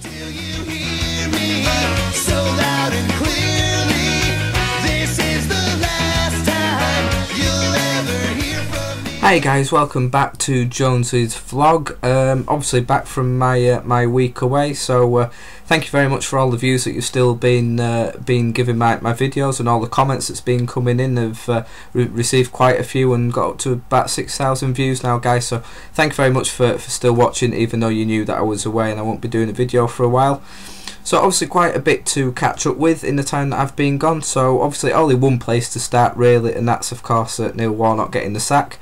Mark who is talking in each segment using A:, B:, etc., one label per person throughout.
A: Till you hear me so loud and clearly, this is the last time you'll ever hear from me.
B: Hi guys, welcome back to Jonesy's vlog. Obviously back from my week away, so thank you very much for all the views that you've still been giving my videos, and all the comments that's been coming in. Have received quite a few and got up to about 6,000 views now, guys, so thank you very much for still watching, even though you knew that I was away and I won't be doing a video for a while. So obviously quite a bit to catch up with in the time that I've been gone. So obviously only one place to start really, and that's of course Neil Warnock getting the sack.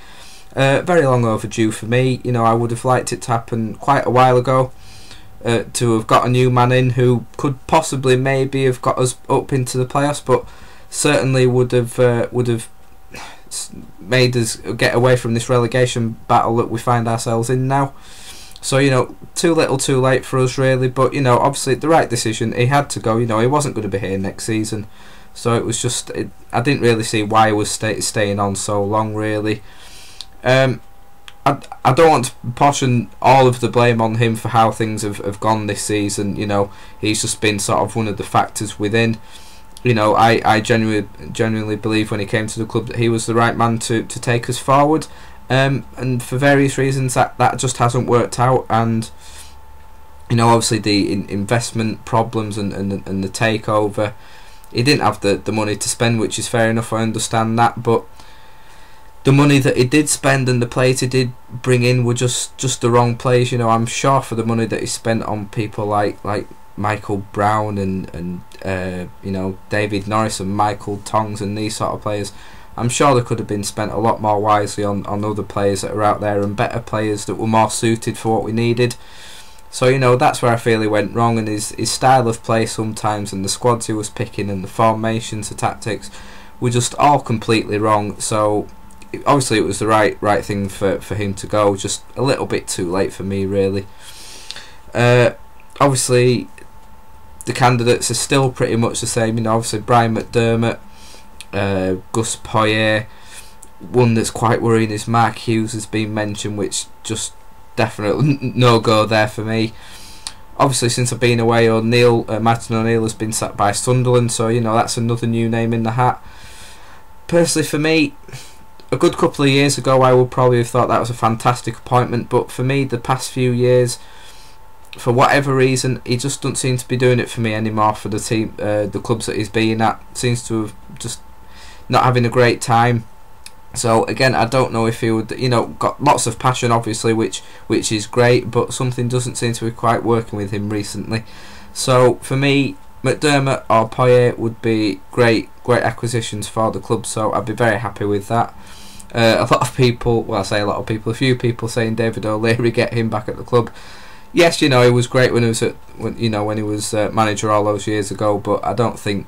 B: Very long overdue for me. You know, I would have liked it to happen quite a while ago, to have got a new man in who could possibly maybe have got us up into the playoffs, but certainly would have made us get away from this relegation battle that we find ourselves in now. So, you know, too little too late for us really, but, you know, obviously the right decision. He had to go. You know, he wasn't going to be here next season, so it was just, I didn't really see why he was staying on so long really. I don't want to portion all of the blame on him for how things have gone this season. You know, he's just been sort of one of the factors within. You know, I genuinely believe when he came to the club that he was the right man to take us forward, and for various reasons that just hasn't worked out. And you know, obviously the investment problems and the takeover, he didn't have the money to spend, which is fair enough, I understand that, but the money that he did spend and the players he did bring in were just the wrong players. You know, I'm sure for the money that he spent on people like Michael Brown and you know, David Norris and Michael Tongs and these sort of players, I'm sure they could have been spent a lot more wisely on other players that are out there, and better players that were more suited for what we needed. So, you know, that's where I feel he went wrong, and his style of play sometimes, and the squads he was picking, and the formations, the tactics, were just all completely wrong. So obviously it was the right thing for him to go, just a little bit too late for me really. Obviously the candidates are still pretty much the same. You know, obviously Brian McDermott, Gus Poyet. One that's quite worrying is Mark Hughes has been mentioned, which just definitely no go there for me. Obviously since I've been away, Martin O'Neill has been sacked by Sunderland, so you know, that's another new name in the hat. Personally for me, a good couple of years ago I would probably have thought that was a fantastic appointment, but for me the past few years, for whatever reason, he just doesn't seem to be doing it for me anymore for the team, the clubs that he's been at. Seems to have just not having a great time. So again, I don't know if he would, you know, got lots of passion obviously, which is great, but something doesn't seem to be quite working with him recently. So for me, McDermott or Poyet would be great acquisitions for the club, so I'd be very happy with that. A lot of people, well I say a lot of people, a few people saying David O'Leary, get him back at the club. Yes, you know, he was great when he was when he was manager all those years ago, but I don't think,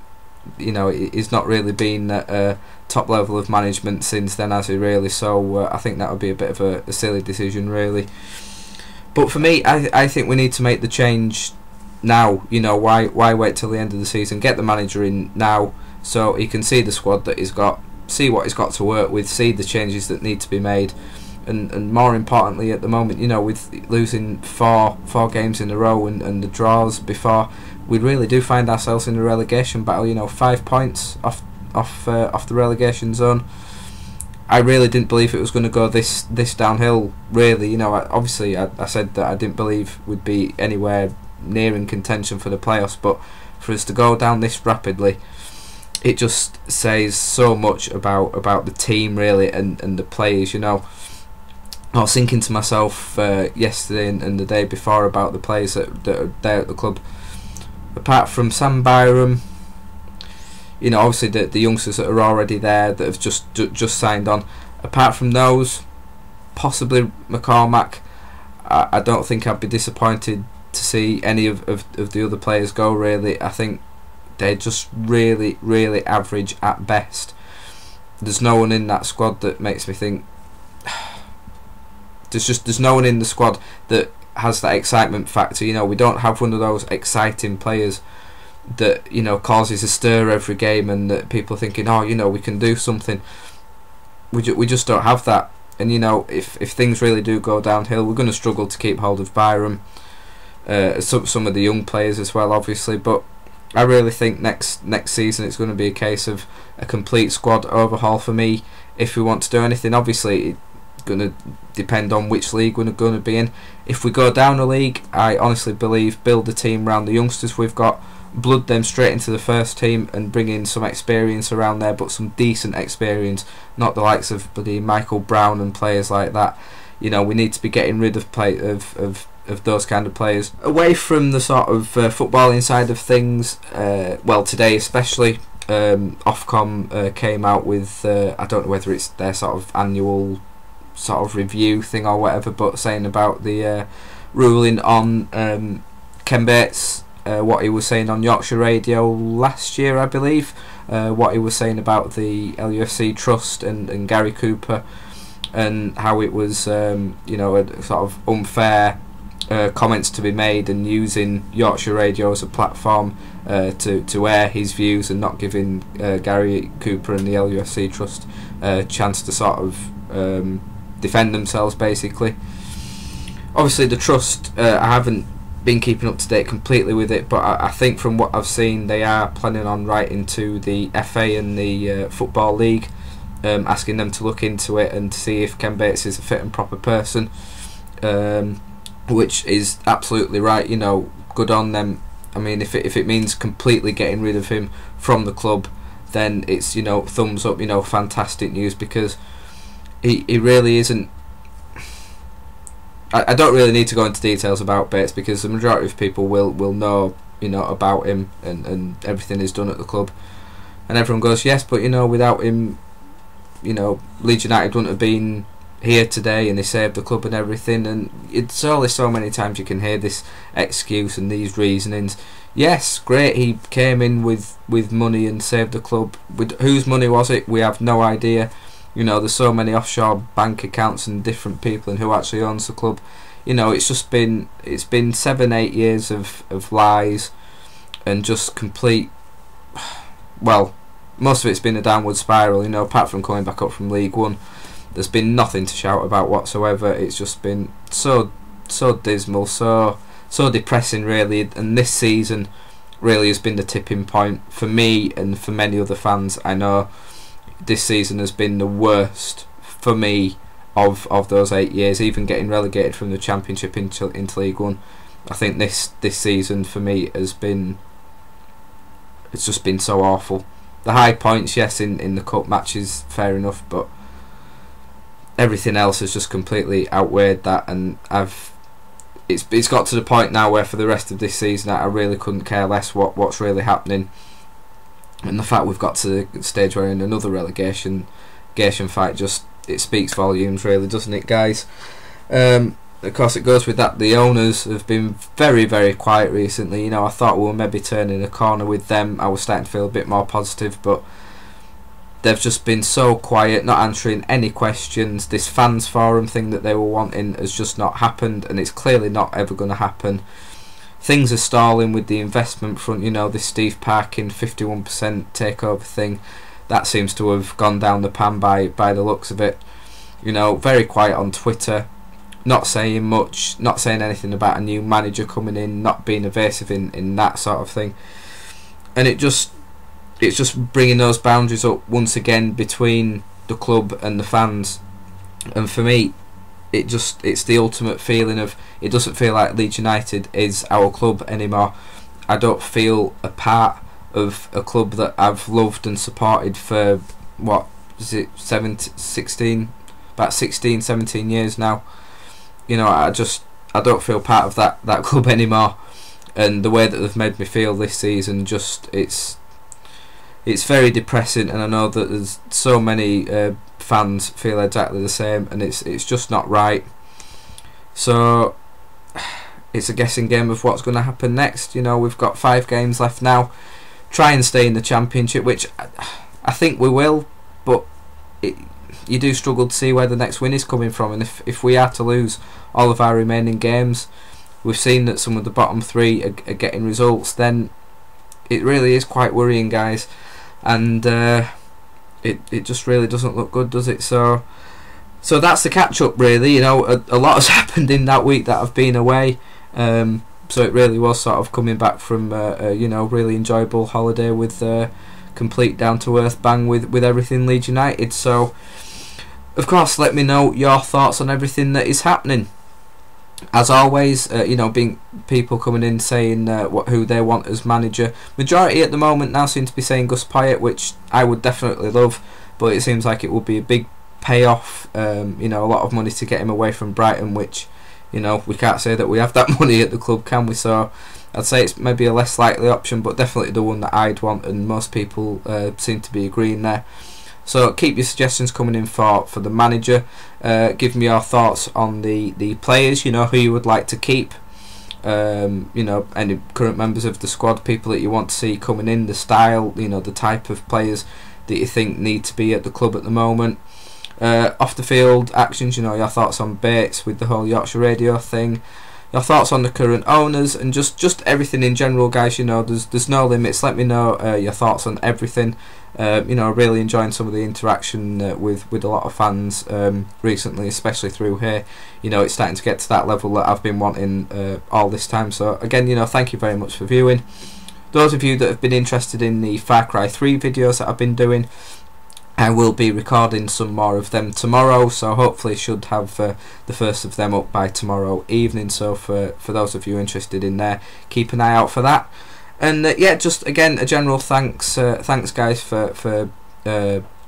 B: you know, he's not really been at a top level of management since then, has he really? So I think that would be a bit of a silly decision really. But for me, I think we need to make the change now. You know, why wait till the end of the season? Get the manager in now so he can see the squad that he's got, see what he's got to work with, see the changes that need to be made, and more importantly at the moment, you know, with losing four games in a row and the draws before, we really do find ourselves in a relegation battle. You know, 5 points off the relegation zone. I really didn't believe it was going to go this downhill really. You know, obviously I said that I didn't believe we'd be anywhere near in contention for the playoffs, but for us to go down this rapidly, it just says so much about the team really, and the players. You know, I was thinking to myself yesterday and the day before about the players that are there at the club. Apart from Sam Byram, you know, obviously the youngsters that are already there that have just signed on. Apart from those, possibly McCormack, I don't think I'd be disappointed to see any of the other players go really. I think they're just really average at best. There's no one in that squad that makes me think. There's no one in the squad that has that excitement factor. You know, we don't have one of those exciting players that, you know, causes a stir every game and that people are thinking, oh, you know, we can do something. We just don't have that. And you know, if things really do go downhill, we're going to struggle to keep hold of Byram. some of the young players as well, obviously. But I really think next season it's going to be a case of a complete squad overhaul for me if we want to do anything. Obviously, it's going to depend on which league we're going to be in. If we go down a league, I honestly believe build a team around the youngsters we've got, blood them straight into the first team and bring in some experience around there, but some decent experience, not the likes of bloody Michael Brown and players like that. You know, we need to be getting rid of those kind of players. Away from the sort of footballing side of things, well, today especially, Ofcom came out with, I don't know whether it's their sort of annual sort of review thing or whatever, but saying about the ruling on Ken Bates, what he was saying on Yorkshire Radio last year, I believe, what he was saying about the LUFC Trust and Gary Cooper, and how it was, you know, a sort of unfair comments to be made, and using Yorkshire Radio as a platform to air his views and not giving Gary Cooper and the LUFC Trust a chance to sort of defend themselves, basically. Obviously the Trust, I haven't been keeping up to date completely with it, but I think from what I've seen they are planning on writing to the FA and the Football League, asking them to look into it and to see if Ken Bates is a fit and proper person, which is absolutely right. You know, good on them. I mean, if it means completely getting rid of him from the club, then it's, you know, thumbs up. You know, fantastic news, because he really isn't. I don't really need to go into details about Bates, because the majority of people will know, you know, about him and everything he's done at the club, and everyone goes, yes, but you know, without him, you know, Leeds United wouldn't have been here today, and they saved the club and everything. And it's only so many times you can hear this excuse and these reasonings. Yes, great, he came in with money and saved the club. With whose money was it? We have no idea. You know, there's so many offshore bank accounts and different people, and who actually owns the club. You know, it's been 7-8 years of lies and just complete, well, most of it's been a downward spiral. You know, apart from coming back up from League One, there's been nothing to shout about whatsoever. It's just been so dismal, so depressing, really. And this season really has been the tipping point for me and for many other fans. I know this season has been the worst for me of those 8 years, even getting relegated from the Championship into League One. I think this season for me has been, it's just been so awful. The high points, yes, in the cup matches, fair enough, but everything else has just completely outweighed that, and it's got to the point now where for the rest of this season I really couldn't care less what's really happening. And the fact we've got to the stage where we're in another relegation fight, just, it speaks volumes, really, doesn't it, guys? Of course, it goes with that the owners have been very, very quiet recently. You know, I thought we were maybe turning a corner with them. I was starting to feel a bit more positive, but they've just been so quiet, not answering any questions. This fans forum thing that they were wanting has just not happened, and it's clearly not ever going to happen. Things are stalling with the investment front. You know, this Steve Parkin 51% takeover thing, that seems to have gone down the pan by the looks of it. You know, very quiet on Twitter, not saying much, not saying anything about a new manager coming in, not being evasive in that sort of thing. And it's just bringing those boundaries up once again between the club and the fans. And for me, it's the ultimate feeling of, it doesn't feel like Leeds United is our club anymore. I don't feel a part of a club that I've loved and supported for, what is it, 16, 17 years now. You know, I don't feel part of that club anymore. And the way that they've made me feel this season, just, it's very depressing, and I know that there's so many fans feel exactly the same, and it's just not right. So it's a guessing game of what's going to happen next. You know, we've got 5 games left now. Try and stay in the Championship, which I think we will, but you do struggle to see where the next win is coming from. And if we are to lose all of our remaining games, we've seen that some of the bottom 3 are getting results, then it really is quite worrying, guys. And it just really doesn't look good, does it? So that's the catch up, really. You know, a lot has happened in that week that I've been away. So it really was sort of coming back from you know, really enjoyable holiday with complete down to earth bang with everything Leeds United. So of course, let me know your thoughts on everything that is happening. As always, you know, being people coming in saying who they want as manager. Majority at the moment now seem to be saying Gus Poyet, which I would definitely love, but it seems like it would be a big payoff. You know, a lot of money to get him away from Brighton, which, you know, we can't say that we have that money at the club, can we? So I'd say it's maybe a less likely option, but definitely the one that I'd want, and most people seem to be agreeing there. So keep your suggestions coming in for the manager. Give me your thoughts on the players, you know, who you would like to keep. You know, any current members of the squad, people that you want to see coming in, the style, you know, the type of players that you think need to be at the club at the moment. Off the field actions, you know, your thoughts on Bates with the whole Yorkshire Radio thing. Your thoughts on the current owners, and just everything in general, guys. You know, there's no limits. Let me know your thoughts on everything. You know, really enjoying some of the interaction with a lot of fans recently, especially through here. You know, it's starting to get to that level that I've been wanting all this time. So again, you know, thank you very much for viewing. Those of you that have been interested in the Far Cry 3 videos that I've been doing, I will be recording some more of them tomorrow, so hopefully should have the first of them up by tomorrow evening. So for those of you interested in there, keep an eye out for that. And yeah, just again a general thanks guys for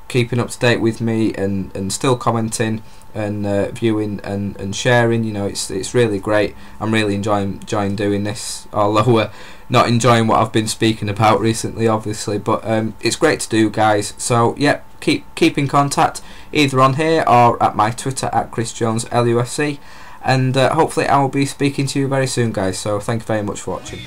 B: keeping up to date with me and still commenting and viewing and sharing. You know, it's really great. I'm really enjoying doing this, although we're not enjoying what I've been speaking about recently, obviously, but it's great to do, guys. So yeah, keep in contact either on here or at my Twitter at ChrisJonesLUFC, and hopefully I will be speaking to you very soon, guys. So thank you very much for watching.